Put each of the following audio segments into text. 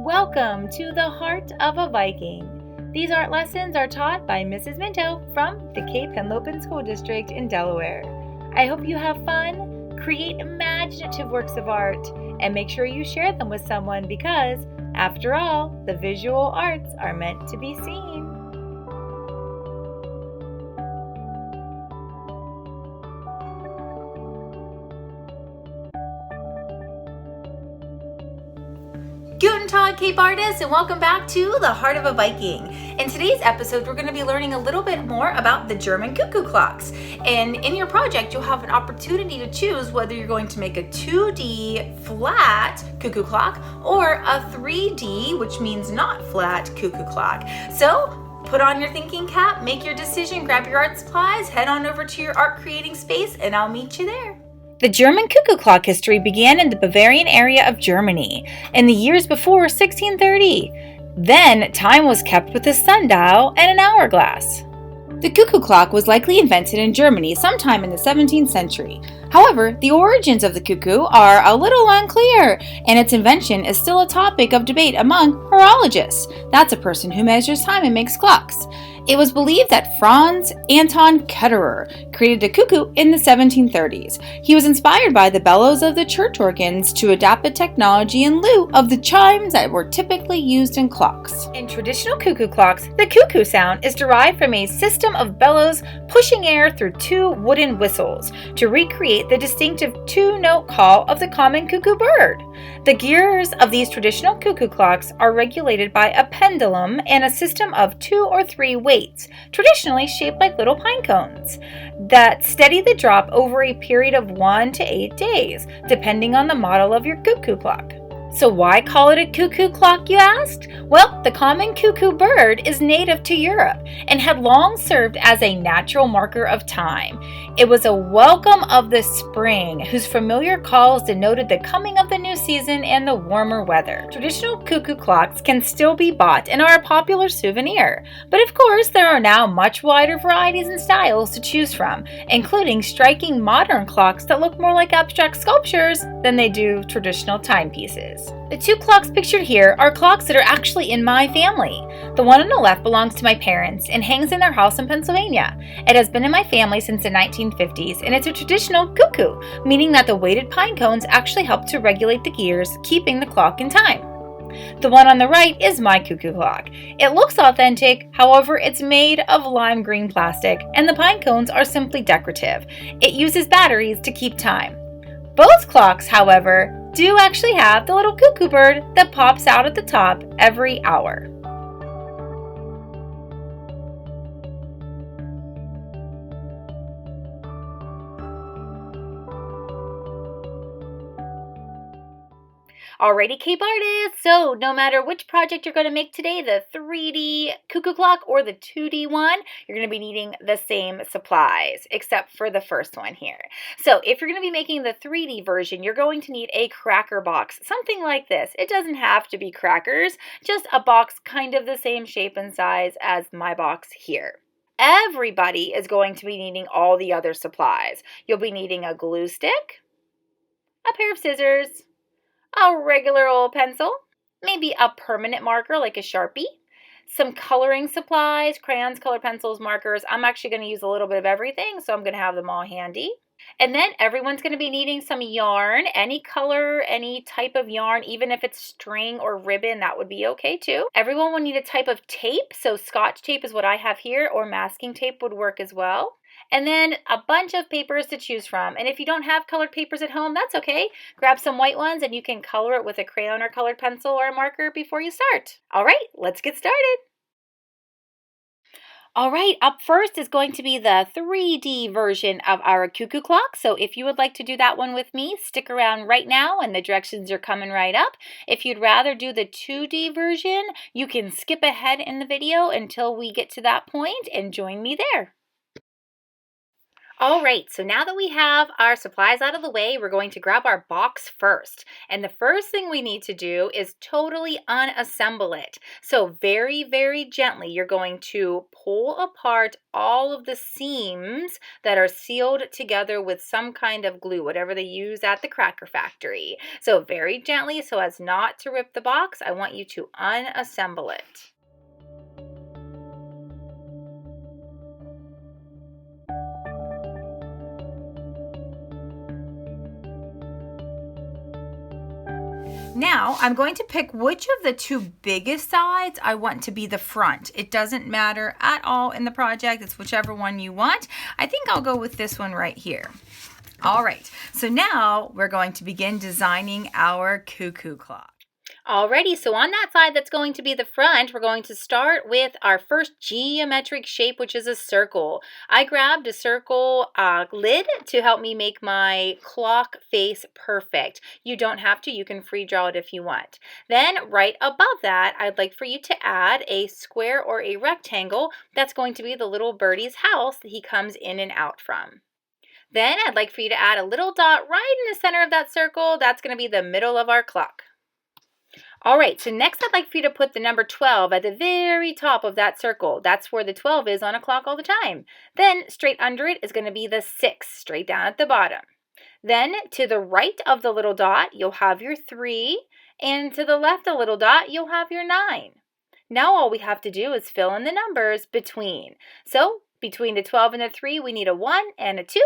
Welcome to the Heart of a Viking. These art lessons are taught by Mrs. Minto from the Cape Henlopen School District in Delaware. I hope you have fun, create imaginative works of art, and make sure you share them with someone because, after all, the visual arts are meant to be seen. Guten Tag, Cape artists, and welcome back to the Heart of a Viking. In today's episode, we're going to be learning a little bit more about the German cuckoo clocks. And in your project, you'll have an opportunity to choose whether you're going to make a 2D flat cuckoo clock or a 3D, which means not flat, cuckoo clock. So put on your thinking cap, make your decision, grab your art supplies, head on over to your art creating space, and I'll meet you there. The German cuckoo clock history began in the Bavarian area of Germany in the years before 1630. Then, time was kept with a sundial and an hourglass. The cuckoo clock was likely invented in Germany sometime in the 17th century. However, the origins of the cuckoo are a little unclear, and its invention is still a topic of debate among horologists. That's a person who measures time and makes clocks. It was believed that Franz Anton Ketterer created the cuckoo in the 1730s. He was inspired by the bellows of the church organs to adapt the technology in lieu of the chimes that were typically used in clocks. In traditional cuckoo clocks, the cuckoo sound is derived from a system of bellows pushing air through two wooden whistles to recreate the distinctive two-note call of the common cuckoo bird. The gears of these traditional cuckoo clocks are regulated by a pendulum and a system of 2 or 3 weights, traditionally shaped like little pine cones, that steady the drop over a period of 1 to 8 days, depending on the model of your cuckoo clock. So why call it a cuckoo clock, you asked? Well, the common cuckoo bird is native to Europe and had long served as a natural marker of time. It was a welcome of the spring, whose familiar calls denoted the coming of the new season and the warmer weather. Traditional cuckoo clocks can still be bought and are a popular souvenir. But of course, there are now much wider varieties and styles to choose from, including striking modern clocks that look more like abstract sculptures than they do traditional timepieces. The two clocks pictured here are clocks that are actually in my family. The one on the left belongs to my parents and hangs in their house in Pennsylvania. It has been in my family since the 1950s, and it's a traditional cuckoo, meaning that the weighted pine cones actually help to regulate the gears, keeping the clock in time. The one on the right is my cuckoo clock. It looks authentic, however, it's made of lime green plastic, and the pine cones are simply decorative. It uses batteries to keep time. Both clocks, however, do actually have the little cuckoo bird that pops out at the top every hour. Alrighty, Cape artists, so no matter which project you're going to make today, the 3D cuckoo clock or the 2D one, you're going to be needing the same supplies, except for the first one here. So if you're going to be making the 3D version, you're going to need a cracker box, something like this. It doesn't have to be crackers, just a box kind of the same shape and size as my box here. Everybody is going to be needing all the other supplies. You'll be needing a glue stick, a pair of scissors, a regular old pencil, maybe a permanent marker like a Sharpie, some coloring supplies, crayons, colored pencils, markers. I'm actually going to use a little bit of everything, so I'm going to have them all handy. And then everyone's going to be needing some yarn, any color, any type of yarn, even if it's string or ribbon, that would be okay too. Everyone will need a type of tape, so Scotch tape is what I have here, or masking tape would work as well. And then a bunch of papers to choose from. And if you don't have colored papers at home, that's okay. Grab some white ones and you can color it with a crayon or colored pencil or a marker before you start. All right, let's get started. All right, up first is going to be the 3D version of our cuckoo clock. So if you would like to do that one with me, stick around right now and the directions are coming right up. If you'd rather do the 2D version, you can skip ahead in the video until we get to that point and join me there. All right, so now that we have our supplies out of the way, we're going to grab our box first. And the first thing we need to do is totally unassemble it. So very, very gently, you're going to pull apart all of the seams that are sealed together with some kind of glue, whatever they use at the cracker factory. So very gently, so as not to rip the box, I want you to unassemble it. Now, I'm going to pick which of the two biggest sides I want to be the front. It doesn't matter at all in the project. It's whichever one you want. I think I'll go with this one right here. All right, so now we're going to begin designing our cuckoo clock. Alrighty, so on that side that's going to be the front, we're going to start with our first geometric shape, which is a circle. I grabbed a circle lid to help me make my clock face perfect. You don't have to, you can free draw it if you want. Then right above that, I'd like for you to add a square or a rectangle. That's going to be the little birdie's house that he comes in and out from. Then I'd like for you to add a little dot right in the center of that circle. That's going to be the middle of our clock. All right, so next I'd like for you to put the number 12 at the very top of that circle. That's where the 12 is on a clock all the time. Then straight under it is going to be the 6, straight down at the bottom. Then to the right of the little dot, you'll have your 3, and to the left of the little dot, you'll have your 9. Now all we have to do is fill in the numbers between. So between the 12 and the 3, we need a 1 and a 2,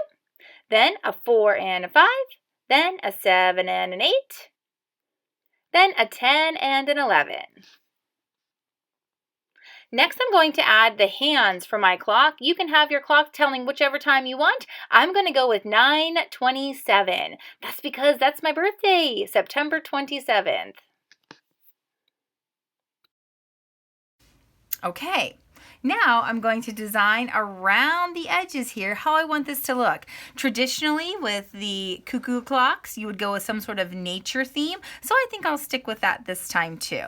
then a 4 and a 5, then a 7 and an 8, then a 10 and an 11. Next, I'm going to add the hands for my clock. You can have your clock telling whichever time you want. I'm going to go with 9:27. That's because that's my birthday, September 27th. Okay. Now I'm going to design around the edges here how I want this to look. Traditionally with the cuckoo clocks, you would go with some sort of nature theme. So I think I'll stick with that this time too.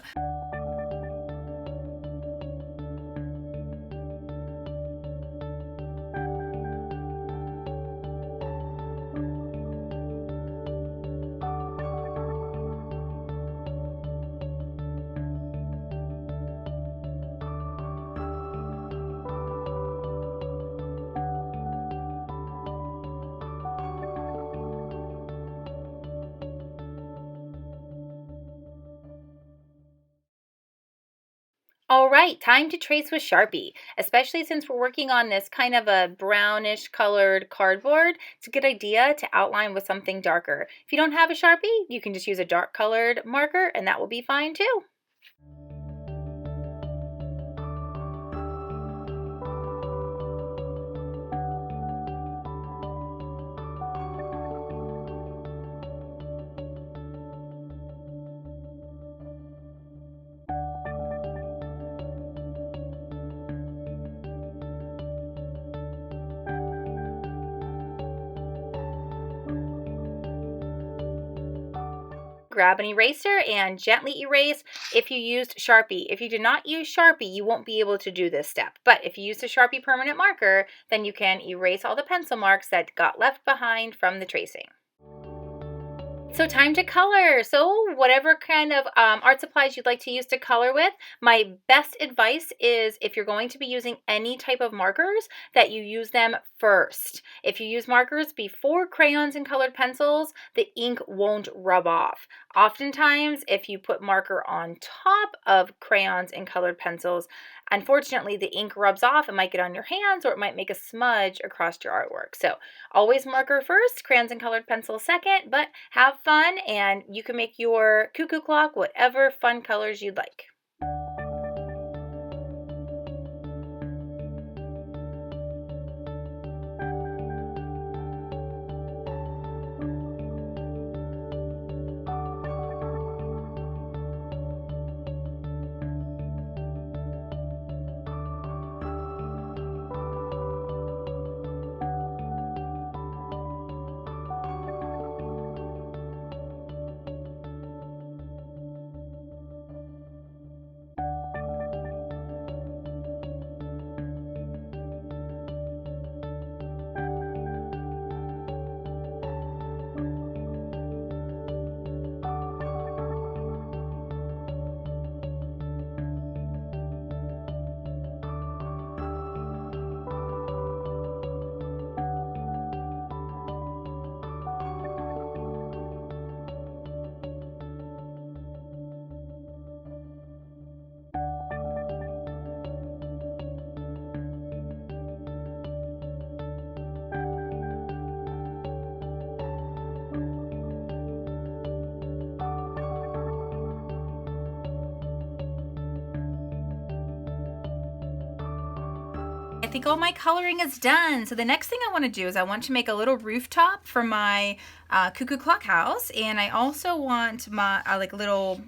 All right, time to trace with Sharpie, especially since we're working on this kind of a brownish colored cardboard. It's a good idea to outline with something darker. If you don't have a Sharpie, you can just use a dark colored marker and that will be fine too. Grab an eraser and gently erase if you used Sharpie. If you did not use Sharpie, you won't be able to do this step. But if you use the Sharpie permanent marker, then you can erase all the pencil marks that got left behind from the tracing. So time to color. So whatever kind of art supplies you'd like to use to color with, my best advice is if you're going to be using any type of markers, that you use them first. If you use markers before crayons and colored pencils, the ink won't rub off. Oftentimes, if you put marker on top of crayons and colored pencils, unfortunately, the ink rubs off. It might get on your hands or it might make a smudge across your artwork. So always marker first, crayons and colored pencils second, but have fun and you can make your cuckoo clock whatever fun colors you'd like. think all my coloring is done. So the next thing I want to do is I want to make a little rooftop for my Cuckoo Clock house, and I also want my like little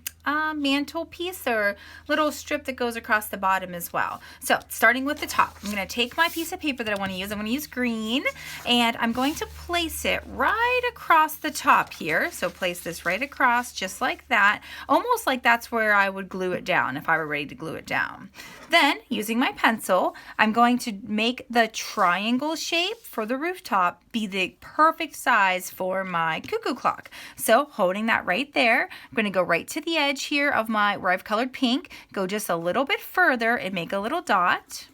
mantle piece or little strip that goes across the bottom as well. So starting with the top, I'm going to take my piece of paper that I want to use. I'm going to use green, and I'm going to place it right across the top here. So place this right across just like that, almost like that's where I would glue it down if I were ready to glue it down. Then using my pencil, I'm going to make the triangle shape for the rooftop be the perfect size for my cuckoo clock. So holding that right there, I'm going to go right to the edge here of my where I've colored pink, go just a little bit further and make a little dot.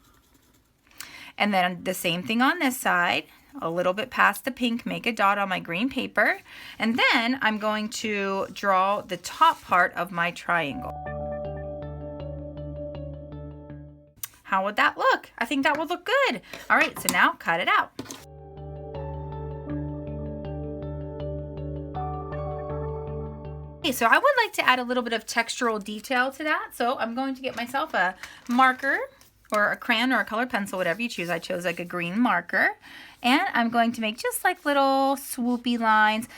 And then the same thing on this side, a little bit past the pink, make a dot on my green paper. And then I'm going to draw the top part of my triangle. How would that look? I think that would look good. All right, so now cut it out. Okay, so I would like to add a little bit of textural detail to that. So I'm going to get myself a marker or a crayon or a colored pencil, whatever you choose. I chose like a green marker. And I'm going to make just like little swoopy lines.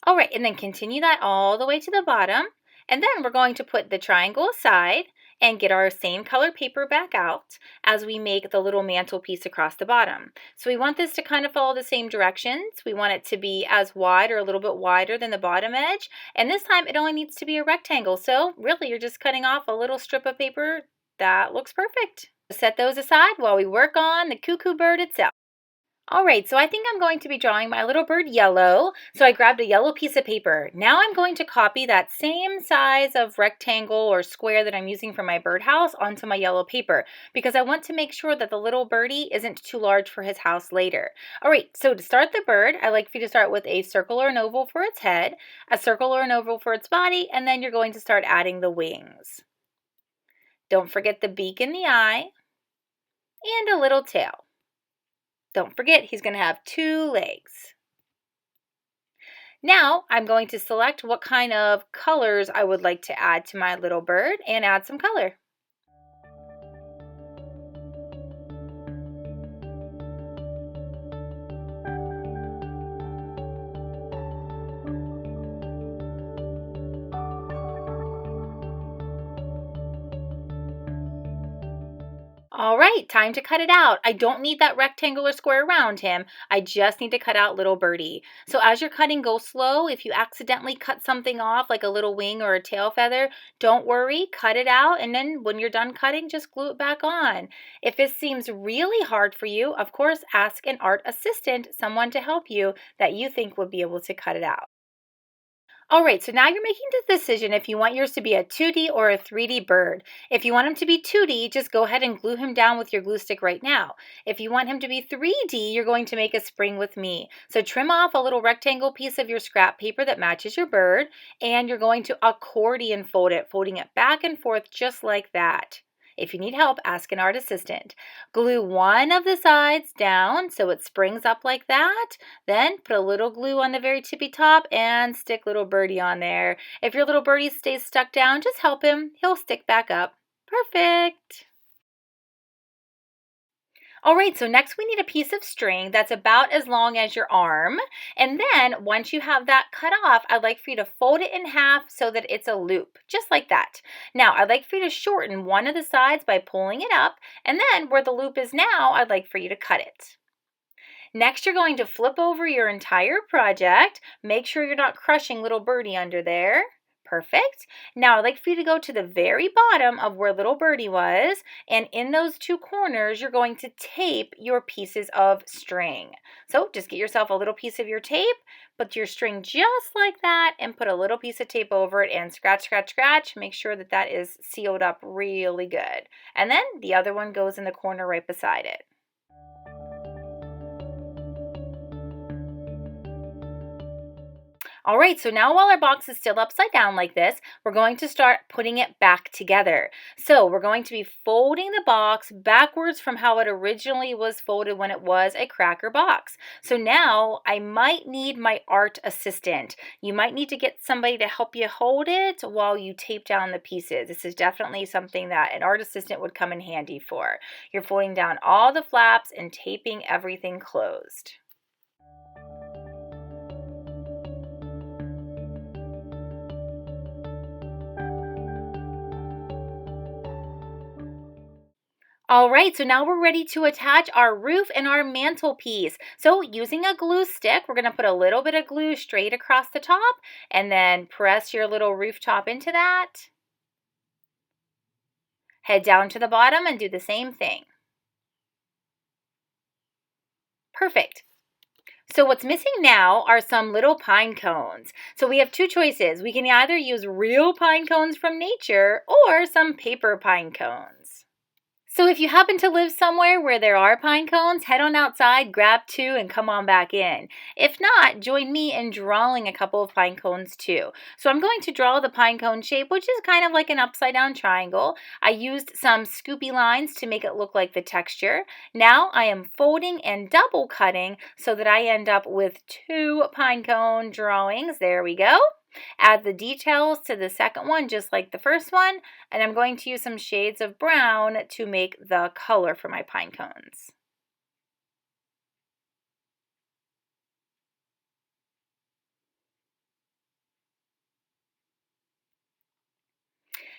All right, and then continue that all the way to the bottom. And then we're going to put the triangle aside and get our same color paper back out as we make the little mantle piece across the bottom. So we want this to kind of follow the same directions. We want it to be as wide or a little bit wider than the bottom edge. And this time it only needs to be a rectangle. So really you're just cutting off a little strip of paper. That looks perfect. Set those aside while we work on the cuckoo bird itself. All right, so I think I'm going to be drawing my little bird yellow. So I grabbed a yellow piece of paper. Now I'm going to copy that same size of rectangle or square that I'm using for my birdhouse onto my yellow paper because I want to make sure that the little birdie isn't too large for his house later. All right, so to start the bird, I like for you to start with a circle or an oval for its head, a circle or an oval for its body, and then you're going to start adding the wings. Don't forget the beak and the eye, and a little tail. Don't forget, he's going to have 2 legs. Now, I'm going to select what kind of colors I would like to add to my little bird and add some color. All right, time to cut it out. I don't need that rectangular square around him. I just need to cut out little birdie. So as you're cutting, go slow. If you accidentally cut something off, like a little wing or a tail feather, don't worry, cut it out. And then when you're done cutting, just glue it back on. If this seems really hard for you, of course, ask an art assistant, someone to help you that you think would be able to cut it out. All right, so now you're making the decision if you want yours to be a 2D or a 3D bird. If you want him to be 2D, just go ahead and glue him down with your glue stick right now. If you want him to be 3D, you're going to make a spring with me. So trim off a little rectangle piece of your scrap paper that matches your bird, and you're going to accordion fold it, folding it back and forth just like that. If you need help, ask an art assistant. Glue one of the sides down so it springs up like that. Then put a little glue on the very tippy top and stick little birdie on there. If your little birdie stays stuck down, just help him. He'll stick back up. Perfect. All right, so next we need a piece of string that's about as long as your arm. And then once you have that cut off, I'd like for you to fold it in half so that it's a loop, just like that. Now, I'd like for you to shorten one of the sides by pulling it up. And then where the loop is now, I'd like for you to cut it. Next, you're going to flip over your entire project. Make sure you're not crushing little birdie under there. Perfect. Now I'd like for you to go to the very bottom of where little birdie was, and in those 2 corners you're going to tape your pieces of string. So just get yourself a little piece of your tape, put your string just like that, and put a little piece of tape over it and scratch, scratch, scratch. Make sure that that is sealed up really good. And then the other one goes in the corner right beside it. All right, so now while our box is still upside down like this, we're going to start putting it back together. So we're going to be folding the box backwards from how it originally was folded when it was a cracker box. So now I might need my art assistant. You might need to get somebody to help you hold it while you tape down the pieces. This is definitely something that an art assistant would come in handy for. You're folding down all the flaps and taping everything closed. All right, so now we're ready to attach our roof and our mantelpiece. So using a glue stick, we're gonna put a little bit of glue straight across the top and then press your little rooftop into that. Head down to the bottom and do the same thing. Perfect. So what's missing now are some little pine cones. So we have two choices. We can either use real pine cones from nature or some paper pine cones. So if you happen to live somewhere where there are pine cones, head on outside, grab two, and come on back in. If not, join me in drawing a couple of pine cones too. So I'm going to draw the pine cone shape, which is kind of like an upside down triangle. I used some scoopy lines to make it look like the texture. Now I am folding and double cutting so that I end up with two pine cone drawings. There we go. Add the details to the second one just like the first one, and I'm going to use some shades of brown to make the color for my pine cones.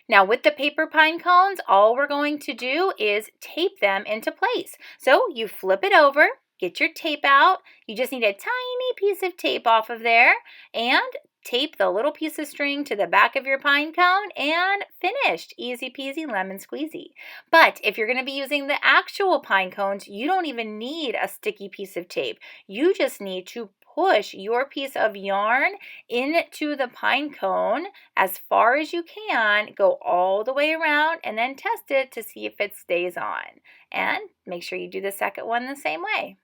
Now with the paper pine cones, all we're going to do is tape them into place. So you flip it over, get your tape out. You just need a tiny piece of tape off of there and tape the little piece of string to the back of your pine cone and finished. Easy peasy lemon squeezy. But if you're going to be using the actual pine cones, you don't even need a sticky piece of tape. You just need to push your piece of yarn into the pine cone as far as you can, go all the way around, and then test it to see if it stays on. And make sure you do the second one the same way.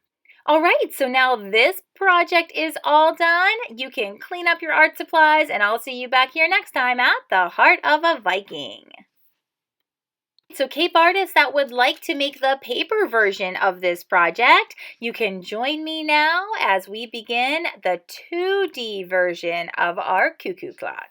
All right, so now this project is all done. You can clean up your art supplies, and I'll see you back here next time at the Heart of a Viking. So cape artists that would like to make the paper version of this project, you can join me now as we begin the 2D version of our cuckoo clock.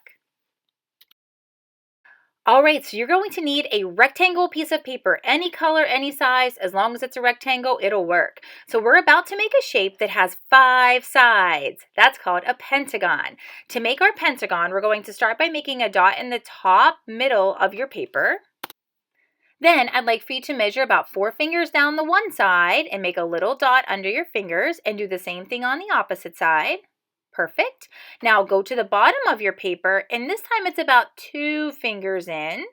All right, so you're going to need a rectangle piece of paper, any color, any size. As long as it's a rectangle, it'll work. So we're about to make a shape that has 5 sides. That's called a pentagon. To make our pentagon, we're going to start by making a dot in the top middle of your paper. Then I'd like for you to measure about 4 fingers down the one side and make a little dot under your fingers and do the same thing on the opposite side. Perfect. Now go to the bottom of your paper, and this time it's about 2 fingers in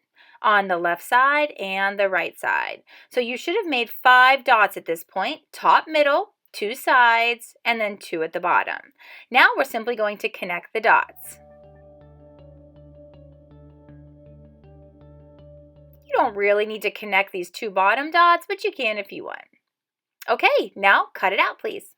on the left side and the right side. So you should have made 5 dots at this point, top, middle, 2 sides, and then 2 at the bottom. Now we're simply going to connect the dots. You don't really need to connect these 2 bottom dots, but you can if you want. Okay, now cut it out, please.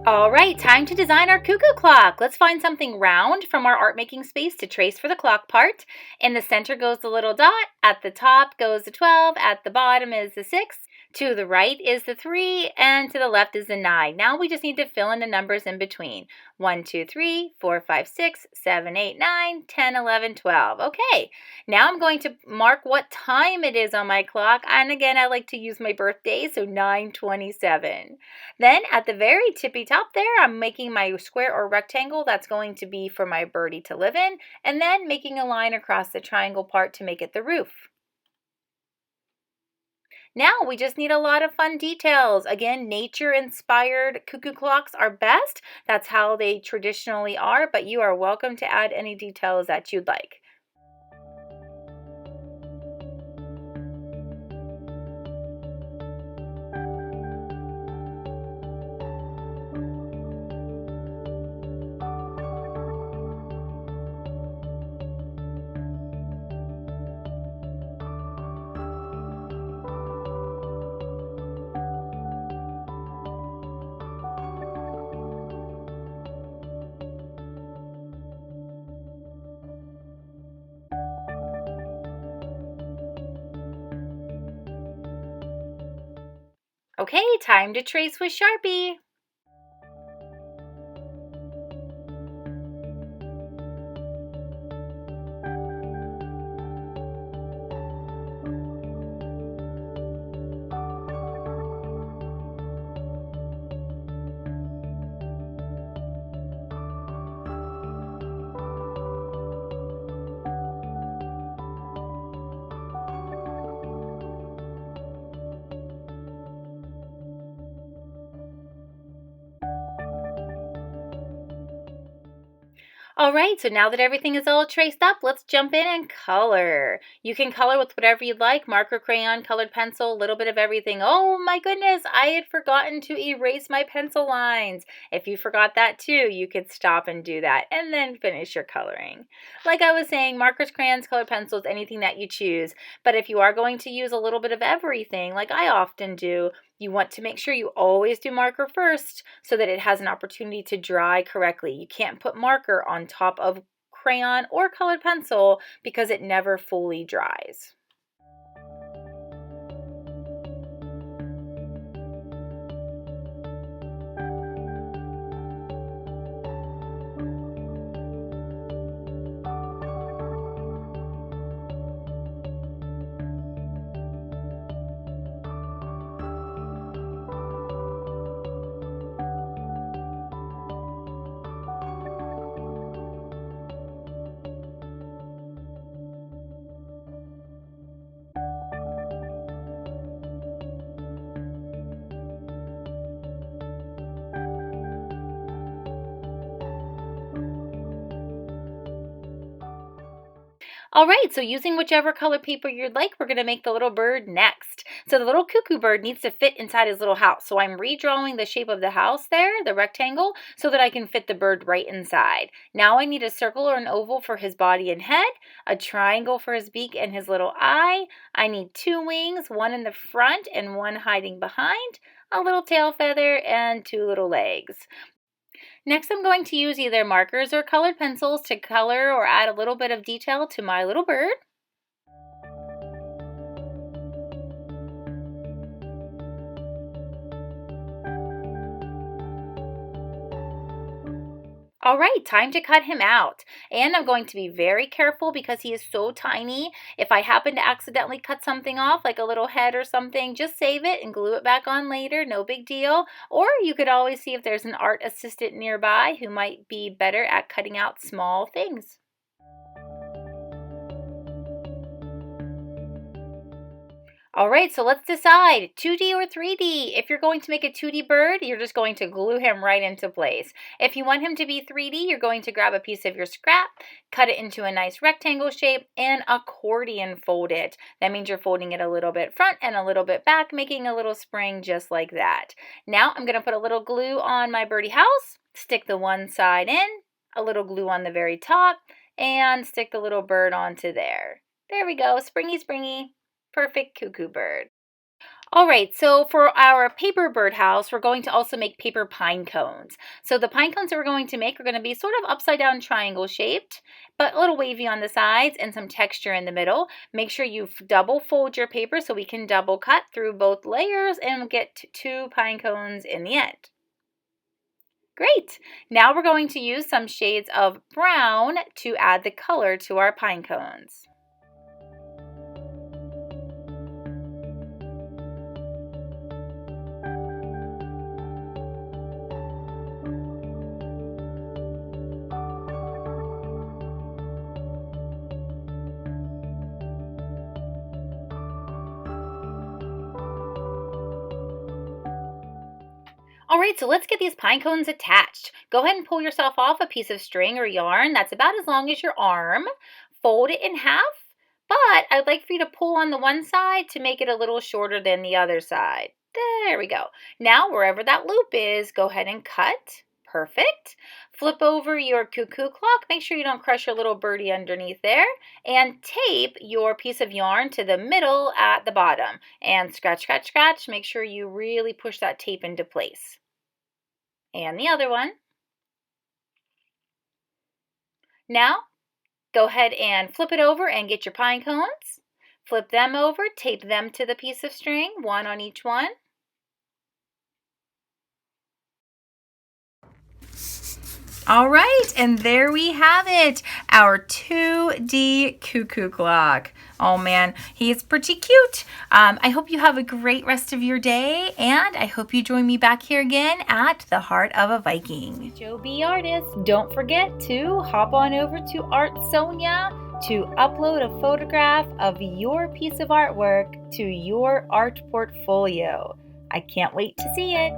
All right, time to design our cuckoo clock. Let's find something round from our art making space to trace for the clock part. In the center goes the little dot, at the top goes the 12, at the bottom is the 6, to the right is the 3, and to the left is the 9. Now we just need to fill in the numbers in between. 1, 2, 3, 4, 5, 6, 7, 8, 9, 10, 11, 12. Okay, now I'm going to mark what time it is on my clock. And again, I like to use my birthday, so 9:27. Then at the very tippy top there, I'm making my square or rectangle that's going to be for my birdie to live in, and then making a line across the triangle part to make it the roof. Now we just need a lot of fun details. Again, nature-inspired cuckoo clocks are best. That's how they traditionally are, but you are welcome to add any details that you'd like. Okay, time to trace with Sharpie. All right, so now that everything is all traced up, let's jump in and color. You can color with whatever you'd like, marker, crayon, colored pencil, a little bit of everything. Oh my goodness, I had forgotten to erase my pencil lines. If you forgot that too, you could stop and do that and then finish your coloring. Like I was saying, markers, crayons, colored pencils, anything that you choose. But if you are going to use a little bit of everything, like I often do, you want to make sure you always do marker first so that it has an opportunity to dry correctly. You can't put marker on top of crayon or colored pencil because it never fully dries. All right, so using whichever color paper you'd like, we're going to make the little bird next. So the little cuckoo bird needs to fit inside his little house. So I'm redrawing the shape of the house there, the rectangle, so that I can fit the bird right inside. Now I need a circle or an oval for his body and head, a triangle for his beak and his little eye. I need 2 wings, one in the front and one hiding behind, a little tail feather, and 2 little legs. Next, I'm going to use either markers or colored pencils to color or add a little bit of detail to my little bird. All right, time to cut him out. And I'm going to be very careful because he is so tiny. If I happen to accidentally cut something off, like a little head or something, just save it and glue it back on later, no big deal. Or you could always see if there's an art assistant nearby who might be better at cutting out small things. All right, so let's decide 2D or 3D. If you're going to make a 2D bird, you're just going to glue him right into place. If you want him to be 3D, you're going to grab a piece of your scrap, cut it into a nice rectangle shape, and accordion fold it. That means you're folding it a little bit front and a little bit back, making a little spring just like that. Now I'm going to put a little glue on my birdie house, stick the one side in, a little glue on the very top, and stick the little bird onto there. There we go, springy, springy. Perfect cuckoo bird. All right, so for our paper birdhouse, we're going to also make paper pine cones. So the pine cones that we're going to make are going to be sort of upside down triangle shaped, but a little wavy on the sides and some texture in the middle. Make sure you double fold your paper so we can double cut through both layers and get 2 pine cones in the end. Great. Now we're going to use some shades of brown to add the color to our pine cones. All right, so let's get these pine cones attached. Go ahead and pull yourself off a piece of string or yarn that's about as long as your arm. Fold it in half, but I'd like for you to pull on the one side to make it a little shorter than the other side. There we go. Now, wherever that loop is, go ahead and cut. Perfect. Flip over your cuckoo clock. Make sure you don't crush your little birdie underneath there. And tape your piece of yarn to the middle at the bottom. And scratch, scratch, scratch. Make sure you really push that tape into place. And the other one. Now, go ahead and flip it over and get your pine cones. Flip them over, tape them to the piece of string, one on each one. All right, and there we have it, our 2D cuckoo clock. Oh man, he is pretty cute. I hope you have a great rest of your day, and I hope you join me back here again at the Heart of a Viking. Joe B. Artist, don't forget to hop on over to Artsonia to upload a photograph of your piece of artwork to your art portfolio. I can't wait to see it.